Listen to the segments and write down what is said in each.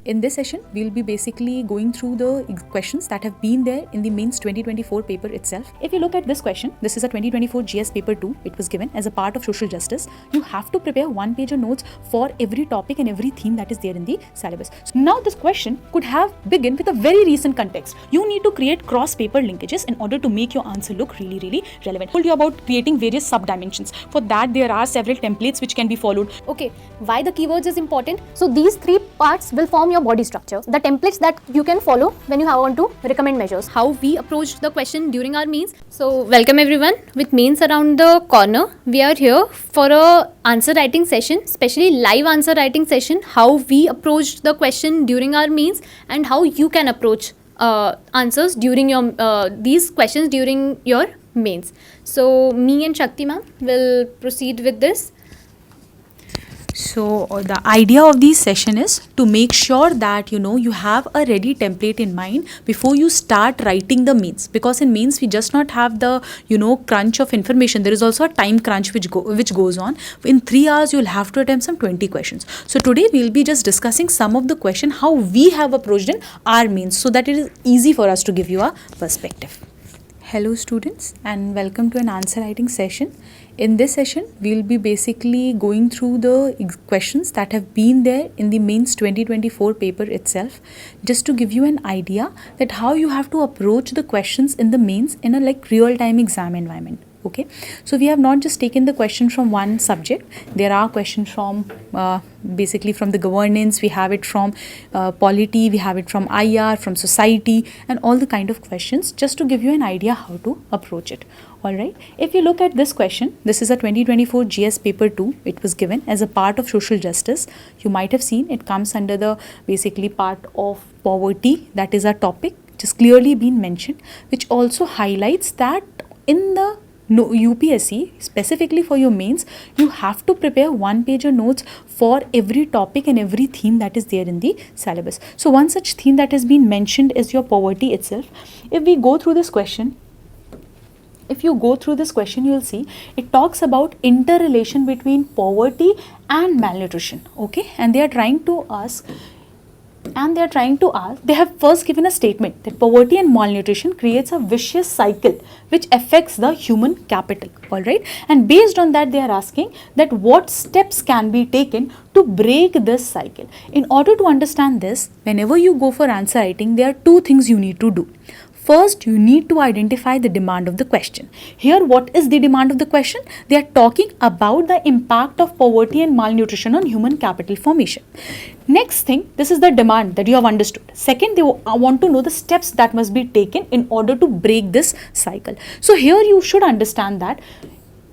In this session, we'll be basically going through the questions that have been there in the mains 2024 paper itself. If you look at this question, this is a 2024 GS paper 2. It was given as a part of social justice. You have to prepare one-pager notes for every topic and every theme that is there in the syllabus. So now this question could have begin with a very recent context. You need to create cross-paper linkages in order to make your answer look really relevant. I told you about creating various sub-dimensions. For that, there are several templates which can be followed. Okay, why the keywords is important? So these three parts will form your body structure. The templates that you can follow when you want to recommend measures. How we approached the question during our mains. So welcome everyone. With mains around the corner, we are here for a answer writing session, especially live answer writing session. How we approached the question during our mains and how you can approach answers during your these questions during your mains. So me and Shakti ma'am will proceed with this. So the idea of this session is to make sure that you have a ready template in mind before you start writing the mains, because in mains we just not have the crunch of information. There is also a time crunch which goes on. In 3 hours you'll have to attempt some 20 questions. So today we'll be just discussing some of the question how we have approached in our mains, so that it is easy for us to give you a perspective. Hello students, and welcome to an answer writing session. In this session, we'll be basically going through the questions that have been there in the mains 2024 paper itself, just to give you an idea that how you have to approach the questions in the mains in a real-time exam environment. Okay, so we have not just taken the question from one subject. There are questions from basically from the governance, we have it from polity, we have it from IR, from society, and all the kind of questions, just to give you an idea how to approach it. Alright, if you look at this question, this is a 2024 GS paper 2. It was given as a part of social justice. You might have seen it comes under the basically part of poverty. That is a topic just clearly been mentioned, which also highlights that in the UPSC, specifically for your mains, you have to prepare one-pager notes for every topic and every theme that is there in the syllabus. So one such theme that has been mentioned is your poverty itself. If we go through this question, you'll see it talks about interrelation between poverty and malnutrition. Okay, and they have first given a statement that poverty and malnutrition creates a vicious cycle which affects the human capital. Alright, and based on that they are asking that what steps can be taken to break this cycle. In order to understand this, whenever you go for answer writing, there are two things you need to do. First, you need to identify the demand of the question. Here, what is the demand of the question? They are talking about the impact of poverty and malnutrition on human capital formation. Next thing, this is the demand that you have understood. Second, they want to know the steps that must be taken in order to break this cycle. So here you should understand that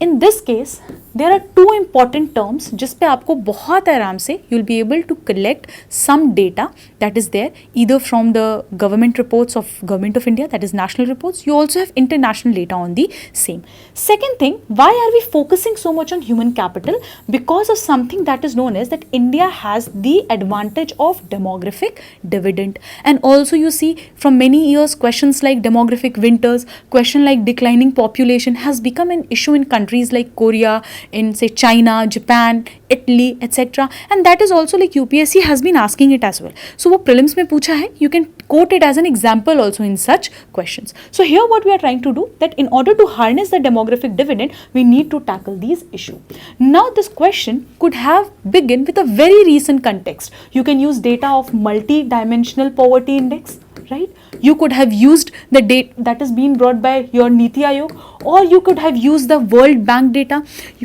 in this case, there are two important terms जिस पे आपको बहुत आराम से you'll be able to collect some data that is there either from the government reports of Government of India, that is national reports. You also have international data on the same. Second thing, why are we focusing so much on human capital? Because of something that is known as that India has the advantage of demographic dividend. And also you see from many years questions like demographic winters, question like declining population has become an issue in countries like Korea, in say China, Japan, Italy, etc. And that is also UPSC has been asking it as well. So वो prelims में पूछा है, you can quote it as an example also in such questions. So here what we are trying to do, that in order to harness the demographic dividend, we need to tackle these issues. Now this question could have begin with a very recent context. You can use data of multi-dimensional poverty index, right? You could have used the data that is being brought by your Niti Aayog, or you could have used the World Bank data.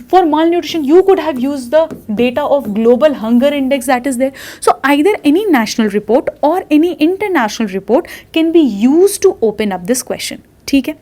For malnutrition, you could have used the data of Global Hunger Index that is there. So either any national report or any international report can be used to open up this question. ठीक है?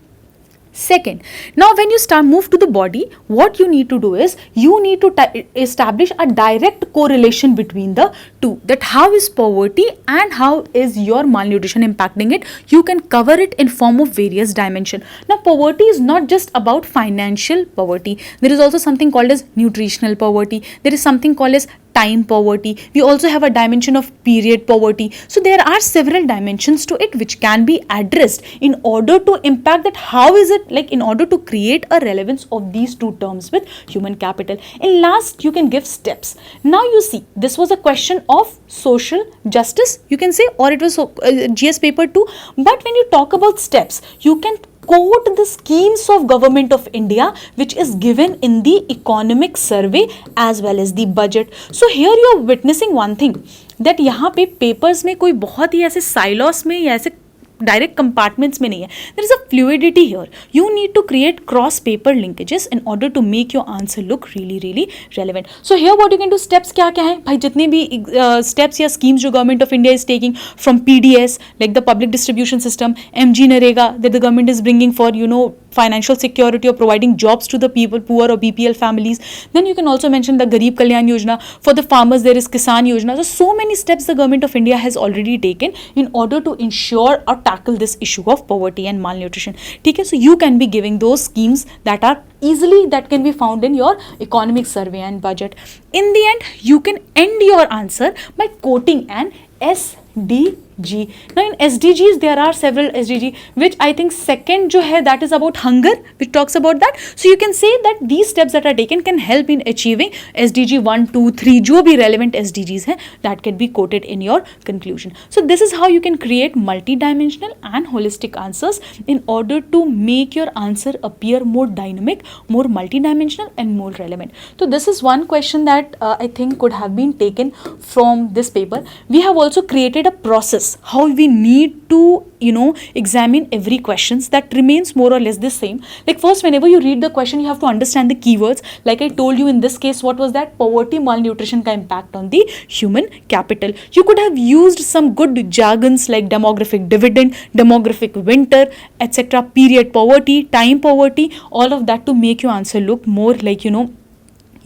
Second, now when you move to the body, what you need to do is you need to establish a direct correlation between the two, that how is poverty and how is your malnutrition impacting it. You can cover it in form of various dimensions. Now poverty is not just about financial poverty. There is also something called as nutritional poverty. There is something called as time poverty. We also have a dimension of period poverty. So there are several dimensions to it which can be addressed in order to impact that how is it, like in order to create a relevance of these two terms with human capital. And last, you can give steps. Now you see, this was a question of social justice, you can say, or it was GS paper 2. But when you talk about steps, you can quote the schemes of government of India which is given in the economic survey as well as the budget. So here you are witnessing one thing, that यहाँ पे papers में कोई बहुत ही ऐसे silos में या ऐसे direct compartments में नहीं है. There is a fluidity here. You need to create cross paper linkages in order to make your answer look really really relevant. So here what you can do, steps क्या क्या है भाई, जितने भी steps या स्कीम्स जो government of India is taking from PDS like the public distribution system, MG NREGA that the government is bringing for financial security or providing jobs to the people, poor or BPL families. Then you can also mention the Garib Kalyan Yojana. For the farmers, there is Kisan Yojana. So many steps the government of India has already taken in order to ensure or tackle this issue of poverty and malnutrition. Okay, so you can be giving those schemes that are that can be found in your economic survey and budget. In the end, you can end your answer by quoting an SDG. Now in SDGs there are several SDG, which I think second जो है that is about hunger, which talks about that. So you can say that these steps that are taken can help in achieving SDG 1, 2, 3 जो भी relevant SDGs है that can be quoted in your conclusion. So this is how you can create multi-dimensional and holistic answers in order to make your answer appear more dynamic, more multi-dimensional and more relevant. So this is one question that I think could have been taken from this paper. We have also created a process how we need to examine every questions that remains more or less the same. Like first, whenever you read the question, you have to understand the keywords. Like I told you in this case, what was that? Poverty, malnutrition ka impact on the human capital. You could have used some good jargons like demographic dividend, demographic winter, etc., period poverty, time poverty, all of that to make your answer look more like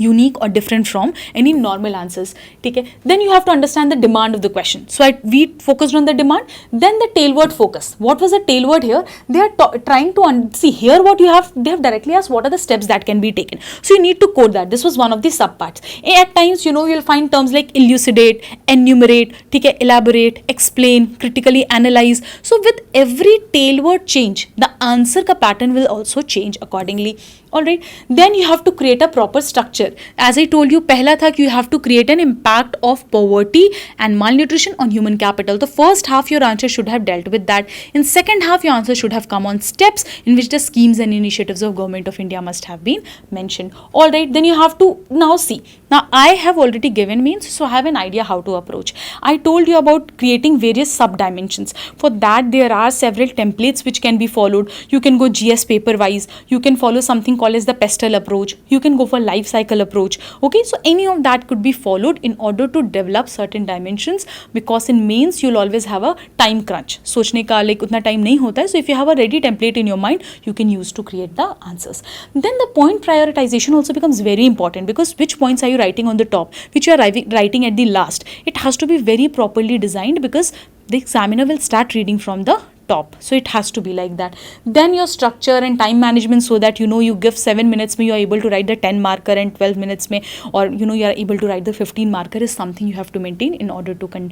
unique or different from any normal answers. Okay, then you have to understand the demand of the question. So we focused on the demand. Then the tailword focus. What was the tailword here? They are trying to see here what you have. They have directly asked what are the steps that can be taken. So you need to code that. This was one of the subparts. At times you'll find terms like elucidate, enumerate, okay, elaborate, explain, critically analyze. So with every tailword change, the answer ka pattern will also change accordingly. Alright, then you have to create a proper structure. As I told you, पहला था कि you have to create an impact of poverty and malnutrition on human capital. The first half your answer should have dealt with that. In second half your answer should have come on steps in which the schemes and initiatives of government of India must have been mentioned. Alright, then you have to now see. Now I have already given means, so I have an idea how to approach. I told you about creating various sub dimensions. For that there are several templates which can be followed. You can go GS paper wise. You can follow something called as the pestle approach. You can go for life cycle approach. Okay, so any of that could be followed in order to develop certain dimensions, because in mains you'll always have a time crunch. सोचने का like उतना time नहीं होता है. So if you have a ready template in your mind, you can use to create the answers. Then the point prioritization also becomes very important, because which points are you writing on the top, which you are writing at the last. It has to be very properly designed, because the examiner will start reading from the top. So it has to be like that. Then your structure and time management, so that you give 7 minutes mein you are able to write the 10 marker, and 12 minutes mein, or you are able to write the 15 marker, is something you have to maintain in order to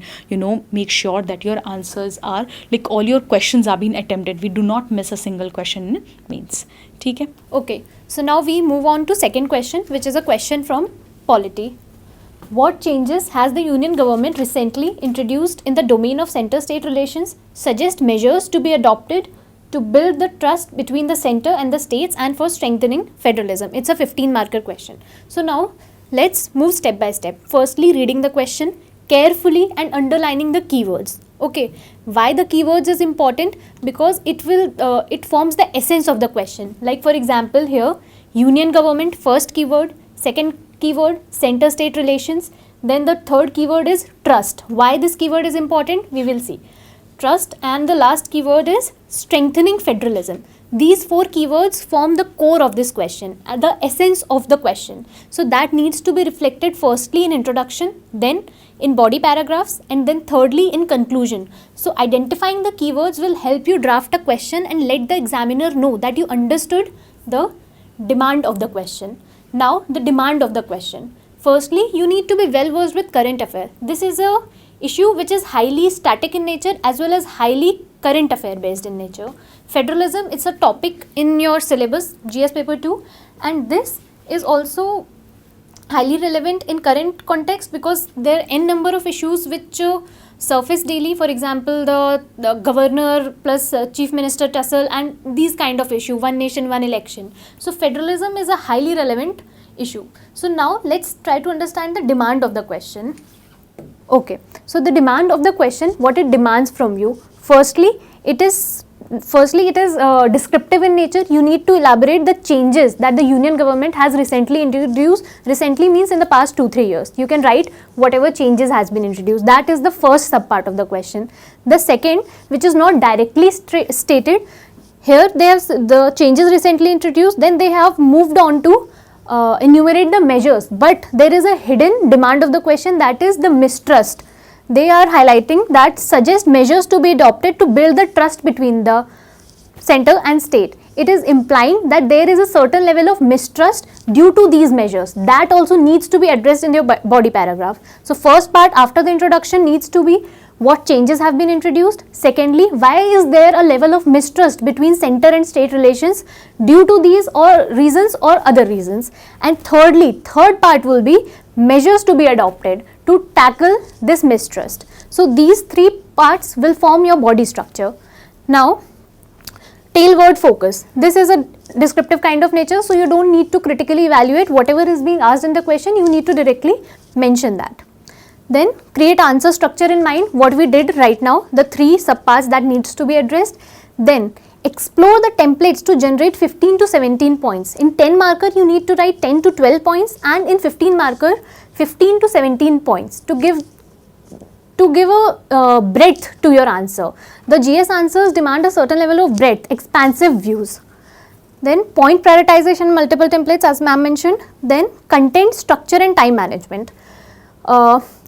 make sure that your answers are like all your questions are being attempted. We do not miss a single question in mains. ठीक है? Okay, so now we move on to second question, which is a question from polity. What changes has the Union government recently introduced in the domain of center-state relations? Suggest measures to be adopted to build the trust between the center and the states and for strengthening federalism. It's a 15-marker question. So now let's move step by step. Firstly, reading the question carefully and underlining the keywords. Okay, why the keywords is important? Because it forms the essence of the question. Like for example here, Union government, first keyword, second keyword, center-state relations. Then the third keyword is trust. Why this keyword is important? We will see. Trust, and the last keyword is strengthening federalism. These 4 keywords form the core of this question, the essence of the question. So that needs to be reflected firstly in introduction, then in body paragraphs, and then thirdly in conclusion. So identifying the keywords will help you draft a question and let the examiner know that you understood the demand of the question. Now the demand of the question. Firstly, you need to be well versed with current affair. This is a issue which is highly static in nature as well as highly current affair based in nature. Federalism, it's a topic in your syllabus, GS paper 2, and this is also highly relevant in current context because there are n number of issues which surface daily. For example, the governor plus chief minister tussle and these kind of issue, one nation, one election. So federalism is a highly relevant issue. So now let's try to understand the demand of the question. Okay, so the demand of the question, what it demands from you. Firstly, it is descriptive in nature. You need to elaborate the changes that the union government has recently introduced. Recently means in the past 2-3 years. You can write whatever changes has been introduced. That is the first subpart of the question. The second, which is not directly stated, here they have the changes recently introduced, then they have moved on to enumerate the measures, but there is a hidden demand of the question, that is the mistrust. They are highlighting that suggest measures to be adopted to build the trust between the center and state. It is implying that there is a certain level of mistrust due to these measures. That also needs to be addressed in your body paragraph. So first part after the introduction needs to be what changes have been introduced. Secondly, why is there a level of mistrust between center and state relations due to these or reasons or other reasons. And thirdly, third part will be measures to be adopted to tackle this mistrust. So these three parts will form your body structure. Now, tail word focus. This is a descriptive kind of nature, so you don't need to critically evaluate whatever is being asked in the question, you need to directly mention that. Then create answer structure in mind, what we did right now, the 3 subparts that needs to be addressed. Then explore the templates to generate 15 to 17 points. In 10 marker you need to write 10 to 12 points, and in 15 marker 15 to 17 points to give a breadth to your answer. The GS answers demand a certain level of breadth, expansive views. Then point prioritization, multiple templates as ma'am mentioned. Then content, structure and time management.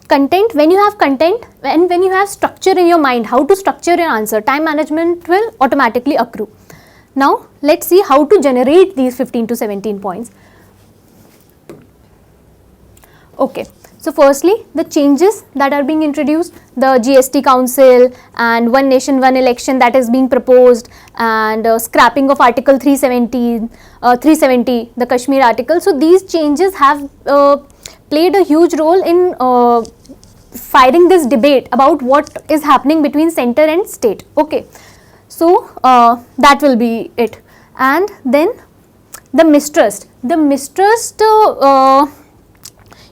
Content, when you have content and when you have structure in your mind, how to structure your answer, time management will automatically accrue. Now let's see how to generate these 15 to 17 points. Okay, so firstly the changes that are being introduced, the GST council and one nation one election that is being proposed, and scrapping of article 370, the Kashmir article. So these changes have played a huge role in firing this debate about what is happening between center and state. Okay, so that will be it. And then the mistrust.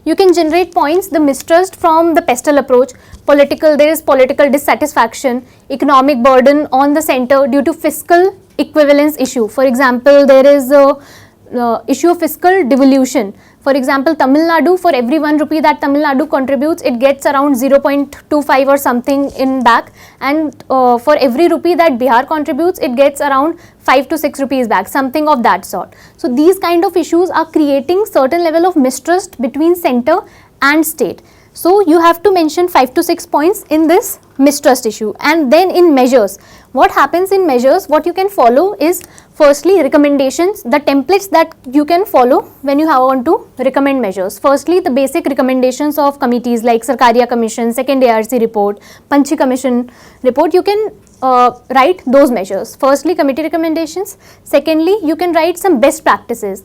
You can generate points, the mistrust from the pestle approach. There is political dissatisfaction, economic burden on the center due to fiscal equivalence issue. For example, there is a issue of fiscal devolution. For example, Tamil Nadu, for every 1 rupee that Tamil Nadu contributes, it gets around 0.25 or something in back, and for every rupee that Bihar contributes, it gets around 5 to 6 rupees back, something of that sort. So these kind of issues are creating certain level of mistrust between center and state. So you have to mention 5 to 6 points in this mistrust issue. And then in measures, what happens in measures, what you can follow is firstly recommendations, the templates that you can follow when you want to recommend measures. Firstly, the basic recommendations of committees like Sarkaria Commission, second ARC report, Panchi Commission report, you can write those measures. Firstly, committee recommendations. Secondly, you can write some best practices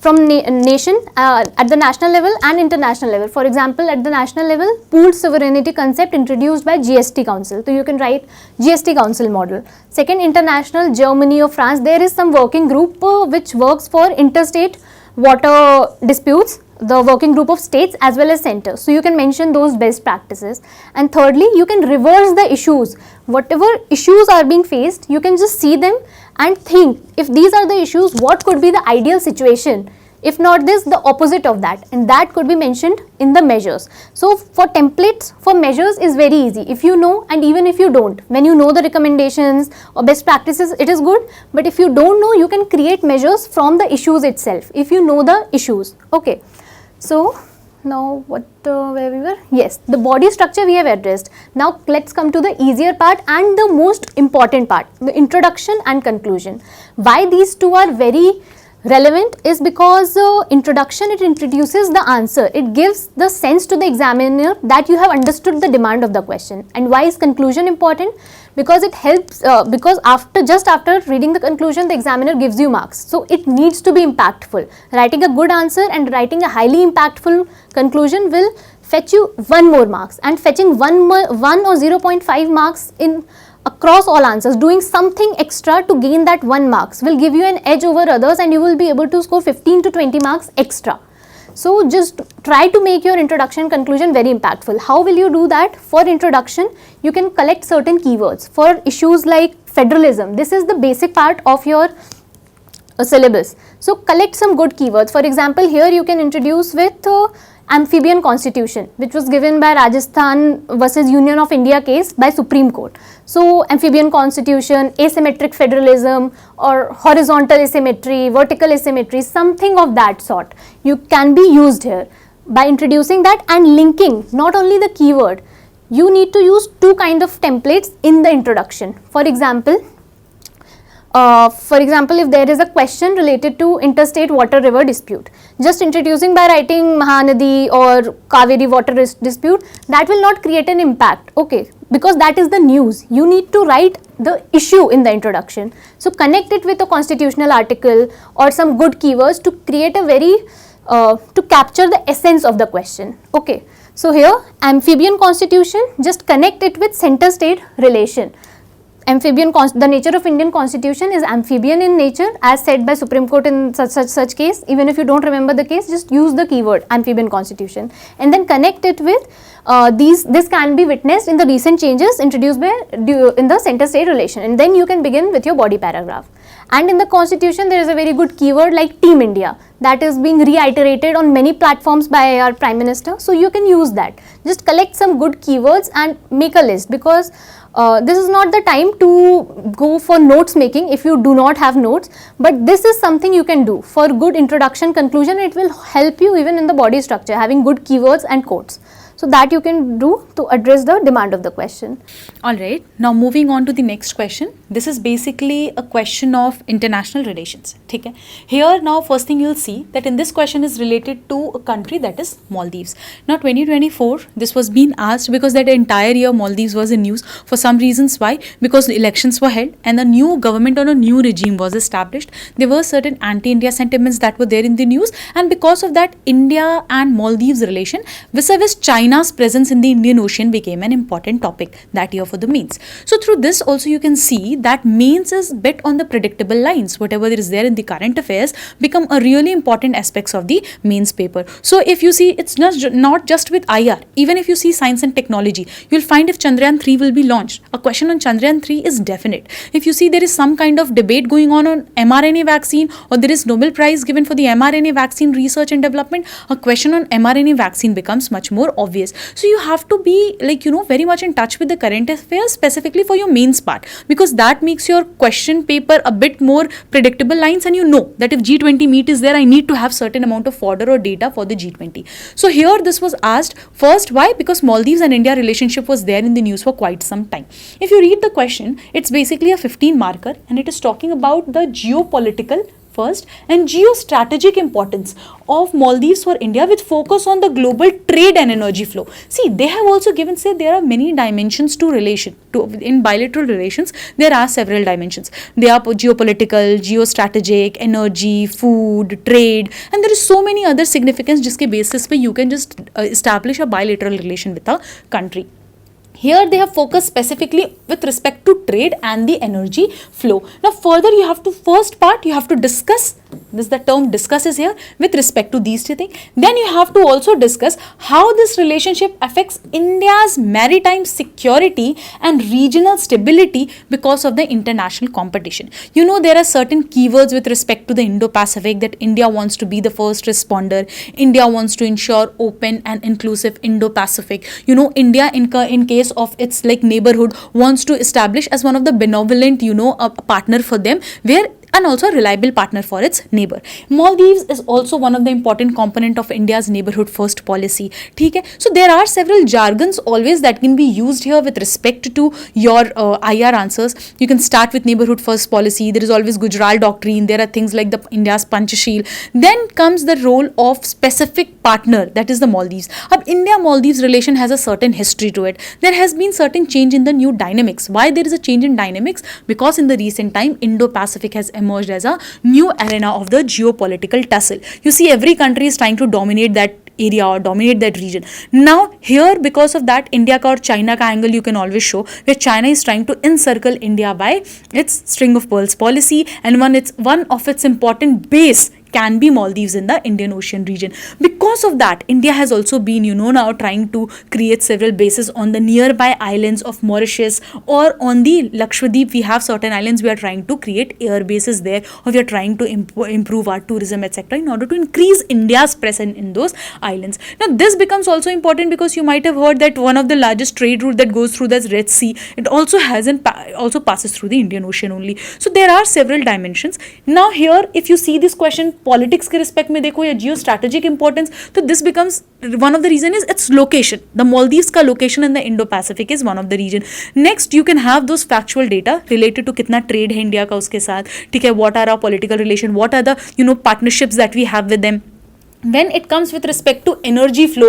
from nation at the national level and international level. For example, at the national level, pooled sovereignty concept introduced by GST Council. So you can write GST Council model. Second, international, Germany or France, there is some working group which works for interstate water disputes, the working group of states as well as centers. So you can mention those best practices. And thirdly, you can reverse the issues. Whatever issues are being faced, you can just see them and think, if these are the issues, what could be the ideal situation? If not this, the opposite of that, and that could be mentioned in the measures. So for templates, for measures is very easy. If you know, and even if you don't, when you know the recommendations or best practices, it is good. But if you don't know, you can create measures from the issues itself, if you know the issues. Okay, so now where we were? Yes, the body structure we have addressed. Now let's come to the easier part and the most important part, the introduction and conclusion. Why these two are very Relevant is because introduction, it introduces the answer. It gives the sense to the examiner that you have understood the demand of the question. And why is conclusion important? Because it helps, because just after reading the conclusion, the examiner gives you marks. So it needs to be impactful. Writing a good answer and writing a highly impactful conclusion will fetch you 1 more marks, and fetching 1 or 0.5 marks in across all answers, doing something extra to gain that 1 marks will give you an edge over others, and you will be able to score 15 to 20 marks extra. So just try to make your introduction conclusion very impactful. How will you do that? For introduction, you can collect certain keywords for issues like federalism. This is the basic part of your syllabus. So collect some good keywords. For example, here you can introduce with amphibian constitution, which was given by Rajasthan versus Union of India case by Supreme Court. So amphibian constitution, asymmetric federalism, or horizontal asymmetry, vertical asymmetry, something of that sort you can be used here. By introducing that and linking not only the keyword, you need to use 2 kind of templates in the introduction. For example, if there is a question related to interstate water river dispute, just introducing by writing Mahanadi or Kaveri water dispute, that will not create an impact, okay, because that is the news. You need to write the issue in the introduction. So connect it with a constitutional article or some good keywords to create a very, to capture the essence of the question, okay. So here amphibian constitution, just connect it with center-state relation. The nature of Indian constitution is amphibian in nature, as said by Supreme Court in such case. Even if you don't remember the case, just use the keyword amphibian constitution and then connect it with this can be witnessed in the recent changes introduced by in the center state relation, and then you can begin with your body paragraph. And in the constitution there is a very good keyword like Team India, that is being reiterated on many platforms by our Prime Minister, so you can use that. Just collect some good keywords and make a list, because this is not the time to go for notes making if you do not have notes, but this is something you can do for good introduction conclusion. It will help you even in the body structure, having good keywords and quotes. So that you can do to address the demand of the question. Alright, now moving on to the next question. This is basically a question of international relations. Okay? Here now first thing you'll see that in this question is related to a country, that is Maldives. Now 2024, this was being asked because that entire year Maldives was in news for some reasons. Why? Because the elections were held and a new government or a new regime was established. There were certain anti-India sentiments that were there in the news, and because of that India and Maldives relation vis-a-vis China's presence in the Indian Ocean became an important topic that year for the mains. So through this also you can see that mains is bet on the predictable lines. Whatever there is there in the current affairs become a really important aspects of the mains paper. So if you see, it's not just with IR, even if you see science and technology, you'll find if Chandrayaan 3 will be launched, a question on Chandrayaan 3 is definite. If you see there is some kind of debate going on mRNA vaccine, or there is Nobel Prize given for the mRNA vaccine research and development, a question on mRNA vaccine becomes much more obvious. So you have to be very much in touch with the current affairs specifically for your mains part, because that makes your question paper a bit more predictable lines, and you know that if G20 meet is there, I need to have certain amount of fodder or data for the G20. So here this was asked first. Why? Because Maldives and India relationship was there in the news for quite some time. If you read the question, it's basically a 15 marker and it is talking about the geopolitical first and geostrategic importance of Maldives for India, with focus on the global trade and energy flow. See, they have also given, say, there are many dimensions to relation. In bilateral relations, there are several dimensions. They are geopolitical, geostrategic, energy, food, trade, and there is so many other significance जिसके basis पे you can just establish a bilateral relation with a country. Here they have focused specifically with respect to trade and the energy flow. Now further you have to, first part you have to discuss, this the term discuss is here, with respect to these two things. Then you have to also discuss how this relationship affects India's maritime security and regional stability because of the international competition. You know, there are certain keywords with respect to the Indo-Pacific, that India wants to be the first responder. India wants to ensure open and inclusive Indo-Pacific. You know, India in case of its neighborhood wants to establish as one of the benevolent a partner for them, where and also a reliable partner for its neighbor. Maldives is also one of the important component of India's neighborhood first policy. ठीक है, so there are several jargons always that can be used here with respect to your IR answers. You can start with neighborhood first policy. There is always Gujarat doctrine. There are things like the India's Panchashil. Then comes the role of specific partner, that is the Maldives. Ab India Maldives relation has a certain history to it. There has been certain change in the new dynamics. Why there is a change in dynamics? Because in the recent time Indo-Pacific has emerged as a new arena of the geopolitical tussle. You see, every country is trying to dominate that area or dominate that region. Now here, because of that, India ka or China ka angle you can always show, where China is trying to encircle India by its string of pearls policy, and one of its important base can be Maldives in the Indian Ocean region. Because of that, India has also been, now trying to create several bases on the nearby islands of Mauritius or on the Lakshadweep. We have certain islands, we are trying to create air bases there, or we are trying to improve our tourism, etc., in order to increase India's presence in those islands. Now this becomes also important because you might have heard that one of the largest trade route that goes through the Red Sea, it also also passes through the Indian Ocean only. So there are several dimensions. Now here, if you see this question, politics के respect में देखो या geostrategic importance, तो this becomes one of the reason is its location. The Maldives का location in the Indo Pacific is one of the reason. Next you can have those factual data related to कितना trade है India का उसके साथ, ठीक है, what are our political relation, what are the partnerships that we have with them. When it comes with respect to energy flow,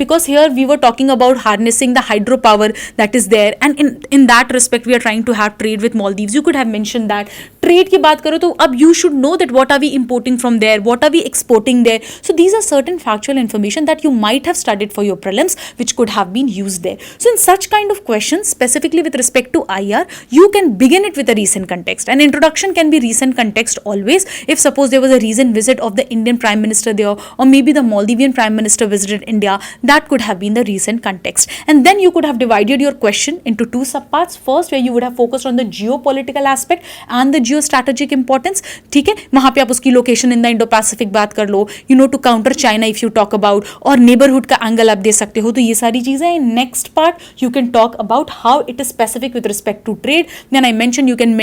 because here we were talking about harnessing the hydropower that is there, and in that respect we are trying to have trade with Maldives. You could have mentioned that. Trade की बात करो तो अब you should know that what are we importing from there, what are we exporting there. So these are certain factual information that you might have studied for your prelims, which could have been used there. So in such kind of questions, specifically with respect to IR, you can begin it with a recent context. An introduction can be recent context always. If suppose there was a recent visit of the Indian Prime Minister there, or maybe the Maldivian Prime Minister visited India, that could have been the recent context. And then you could have divided your question into two subparts. First, where you would have focused on the geopolitical aspect and the geostrategic importance. ठीक है, वहाँ पे आप उसकी location in the Indo Pacific बात कर लो, to counter China if you talk about, और नेबरहुड का एंगल आप दे सकते हो. तो ये सारी चीजें. Next part you can talk about how it is specific with respect to trade. Then I mention you can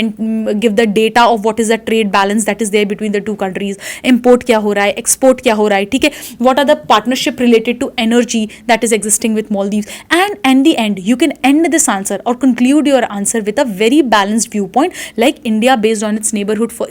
give the data of what is the trade balance that is there between the two countries. Import क्या हो रहा है, export क्या हो रहा है, ठीक है, what are the partnership related to energy that is existing with Maldives. And in the end you can end this answer or conclude your answer with a very balanced viewpoint, like India based on its neighborhood. For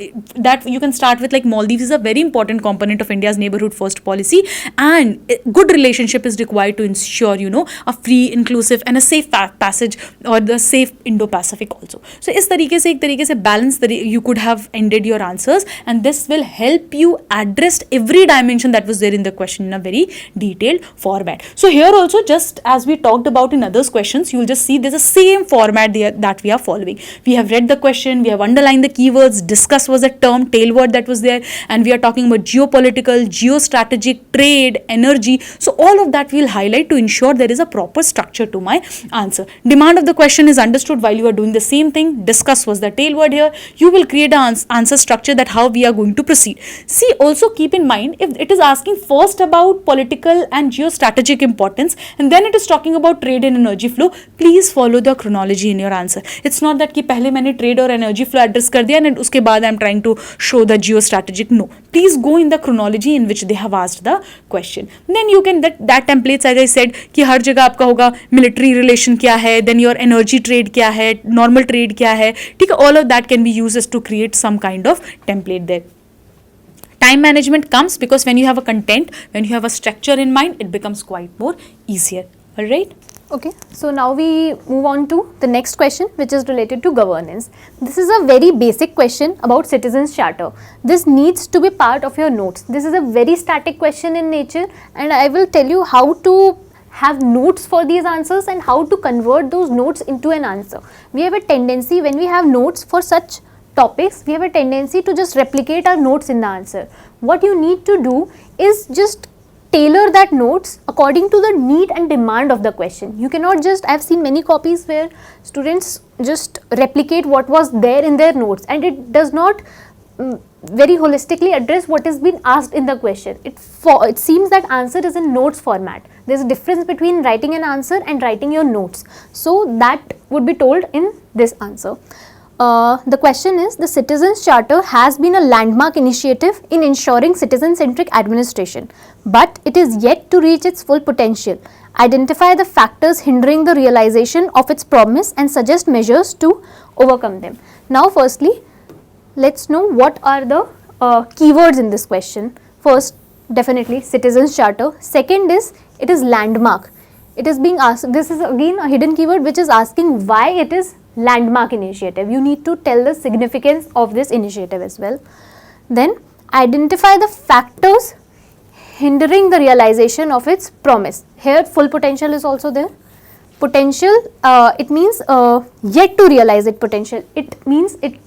that you can start with like Maldives is a very important component of India's neighborhood first policy, and good relationship is required to ensure a free, inclusive and a safe passage or the safe Indo-Pacific also. So इस तरीके से, एक तरीके से balance you could have ended your answers, and this will help you address every dimension that was there in the question in a very detailed format. So here also, just as we talked about in others questions, you will just see there's a same format there that we are following. We have read the question, we have underlined the keywords, discuss was a term, tail word that was there, and we are talking about geopolitical, geostrategic, trade, energy. So all of that we will highlight to ensure there is a proper structure to my answer. Demand of the question is understood while you are doing the same thing. Discuss was the tail word here. You will create an answer structure that how we are going to proceed. See, also keep in mind, if it is asking first about political and geostrategic importance and then it is talking about trade and energy flow, please follow the chronology in your answer. It's not that कि पहले मैंने trade और energy flow address कर दिया and उसके बाद I'm trying to show the geostrategic. No, please go in the chronology in which they have asked the question. Then you can that templates, as I said, कि हर जगह आपका होगा military relation क्या है, then your energy trade क्या है, normal trade क्या है, ठीक है, all of that can be used as to create some kind of template there. Time management comes because when you have a content, when you have a structure in mind, it becomes quite more easier. All right? Okay, so now we move on to the next question, which is related to governance. This is a very basic question about citizens charter. This needs to be part of your notes. This is a very static question in nature, and I will tell you how to have notes for these answers and how to convert those notes into an answer. We have a tendency, when we have notes for such topics, we have a tendency to just replicate our notes in the answer. What you need to do is just tailor that notes according to the need and demand of the question. You cannot just, I have seen many copies where students just replicate what was there in their notes, and it does not very holistically address what is being asked in the question. It seems that answer is in notes format. There is a difference between writing an answer and writing your notes. So that would be told in this answer. The question is, the Citizens Charter has been a landmark initiative in ensuring citizen-centric administration, but it is yet to reach its full potential. Identify the factors hindering the realization of its promise and suggest measures to overcome them. Now, firstly, let's know what are the keywords in this question. First, definitely Citizens Charter. Second is, it is landmark. It is being asked, this is again a hidden keyword which is asking why it is landmark initiative. You need to tell the significance of this initiative as well. Then identify the factors hindering the realization of its promise. Here full potential is also there. Potential, it means yet to realize its potential. It means it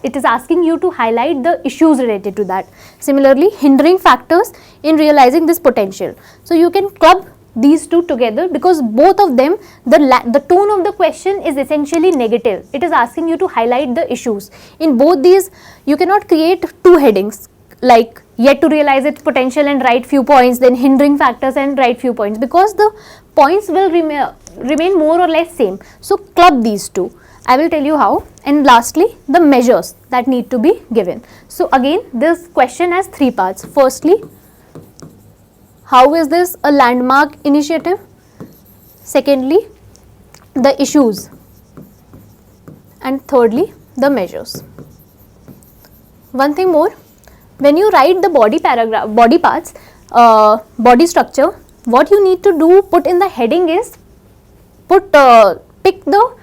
is asking you to highlight the issues related to that. Similarly, hindering factors in realizing this potential. So you can club these two together because both of them, the tone of the question is essentially negative. It is asking you to highlight the issues. In both these, you cannot create two headings like yet to realize its potential and write few points, then hindering factors and write few points, because the points will remain more or less same. So club these two. I will tell you how. And lastly, the measures that need to be given. So again, this question has three parts. Firstly, how is this a landmark initiative? Secondly, the issues. And thirdly, the measures. One thing more, when you write the body paragraph, body parts, body structure, what you need to do, put in the heading is, pick the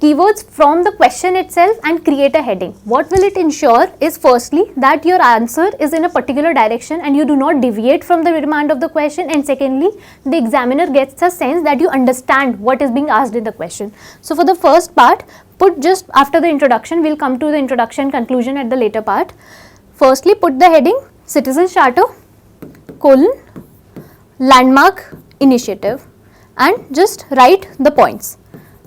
keywords from the question itself and create a heading. What will it ensure is, firstly, that your answer is in a particular direction and you do not deviate from the demand of the question, and secondly, the examiner gets a sense that you understand what is being asked in the question. So for the first part, put just after the introduction, we'll come to the introduction conclusion at the later part. Firstly, put the heading Citizens Charter, landmark initiative, and just write the points.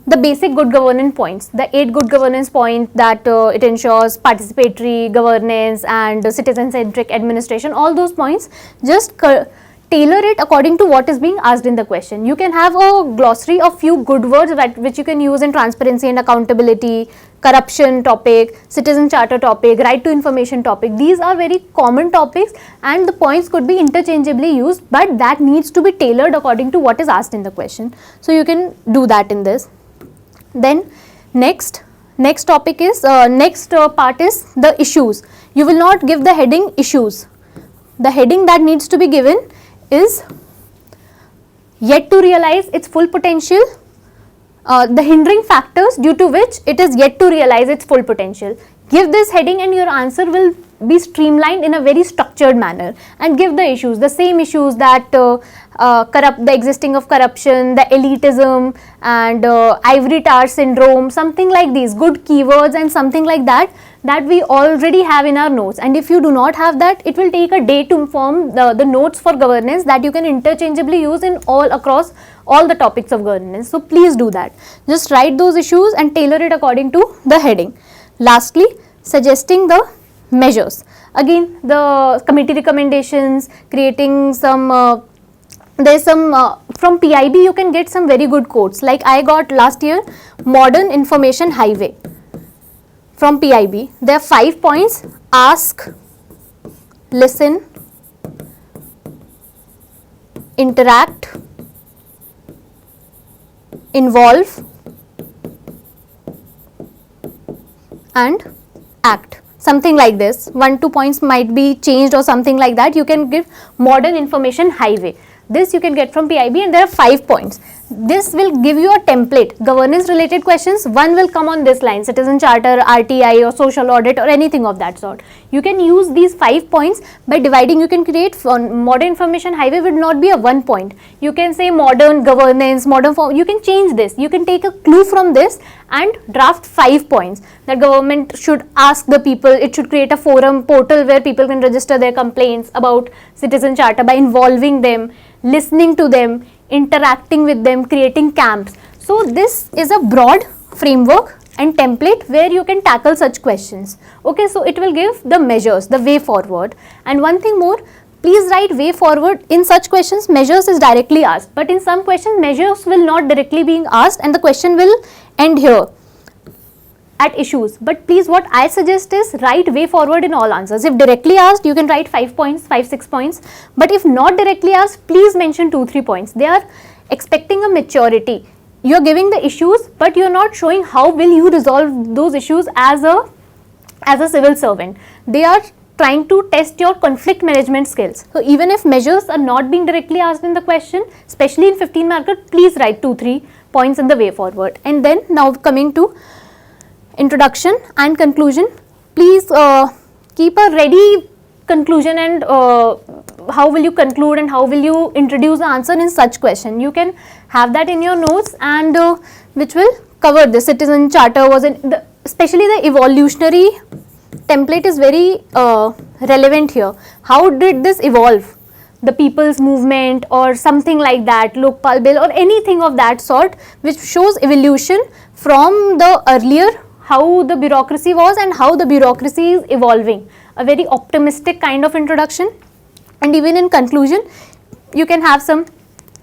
The basic good governance points, the 8 good governance points that it ensures participatory governance and citizen-centric administration, all those points, just tailor it according to what is being asked in the question. You can have a glossary of few good words which you can use in transparency and accountability, corruption topic, citizen charter topic, right to information topic. These are very common topics and the points could be interchangeably used, but that needs to be tailored according to what is asked in the question. So you can do that in this. Then next topic is, next part is the issues. You will not give the heading issues. The heading that needs to be given is yet to realize its full potential, the hindering factors due to which it is yet to realize its full potential. Give this heading and your answer will be streamlined in a very structured manner, and give the issues, the same issues that the existing of corruption, the elitism and ivory tower syndrome, something like these, good keywords and something like that we already have in our notes. And if you do not have that, it will take a day to form the notes for governance that you can interchangeably use in across all the topics of governance. So please do that. Just write those issues and tailor it according to the heading. Lastly, suggesting the measures. Again, the committee recommendations, creating some there's some from PIB you can get some very good quotes, like I got last year modern information highway from PIB. There are 5 points: ask, listen, interact, involve and act. Something like this. 1-2 points might be changed or something like that. You can give modern information highway. This you can get from PIB and there are 5 points. This will give you a template. Governance related questions, one will come on this line: citizen charter, RTI or social audit or anything of that sort. You can use these 5 points by dividing. You can create modern information highway would not be a 1 point. You can say modern governance, modern form. You can change this. You can take a clue from this and draft 5 points. The government should ask the people, it should create a forum portal where people can register their complaints about citizen charter by involving them, listening to them, interacting with them, creating camps. So this is a broad framework and template where you can tackle such questions. Okay, so it will give the measures, the way forward. And one thing more, please write way forward. In such questions, measures is directly asked, but in some questions, measures will not directly being asked and the question will end here. at issues, but please what I suggest is write way forward in all answers. If directly asked, you can write 5 points, 5-6 points, but if not directly asked, please mention 2-3 points. They are expecting a maturity. You are giving the issues, but you are not showing how will you resolve those issues as a civil servant. They are trying to test your conflict management skills. So even if measures are not being directly asked in the question, especially in 15 marker, please write 2-3 points in the way forward. And then now coming to introduction and conclusion, please keep a ready conclusion and how will you conclude and how will you introduce the answer in such question. You can have that in your notes, and which will cover the citizen charter was in especially the evolutionary template is very relevant here. How did this evolve? The people's movement or something like that, Lokpal bill or anything of that sort, which shows evolution from the earlier, how the bureaucracy was and how the bureaucracy is evolving. A very optimistic kind of introduction, and even in conclusion you can have some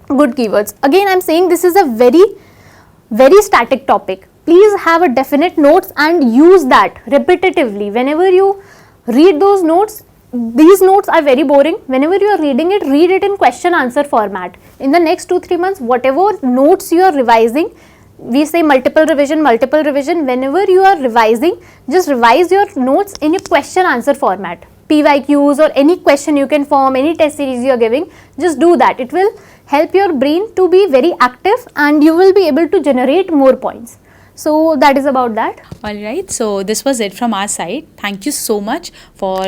good keywords. Again I am saying this is a very static topic. Please have a definite notes and use that repetitively. Whenever you read those notes, these notes are very boring. Whenever you are reading it, read it in question answer format. In the next 2-3 months, whatever notes you are revising, we say multiple revision, whenever you are revising, just revise your notes in a question answer format. PYQs or any question you can form, any test series you are giving, just do that. It will help your brain to be very active and you will be able to generate more points. So that is about that. Alright, so this was it from our side. Thank you so much for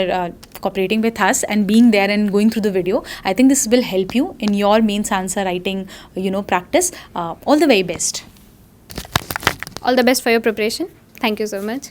cooperating with us and being there and going through the video. I think this will help you in your mains answer writing, practice. All the very best. All the best for your preparation. Thank you so much.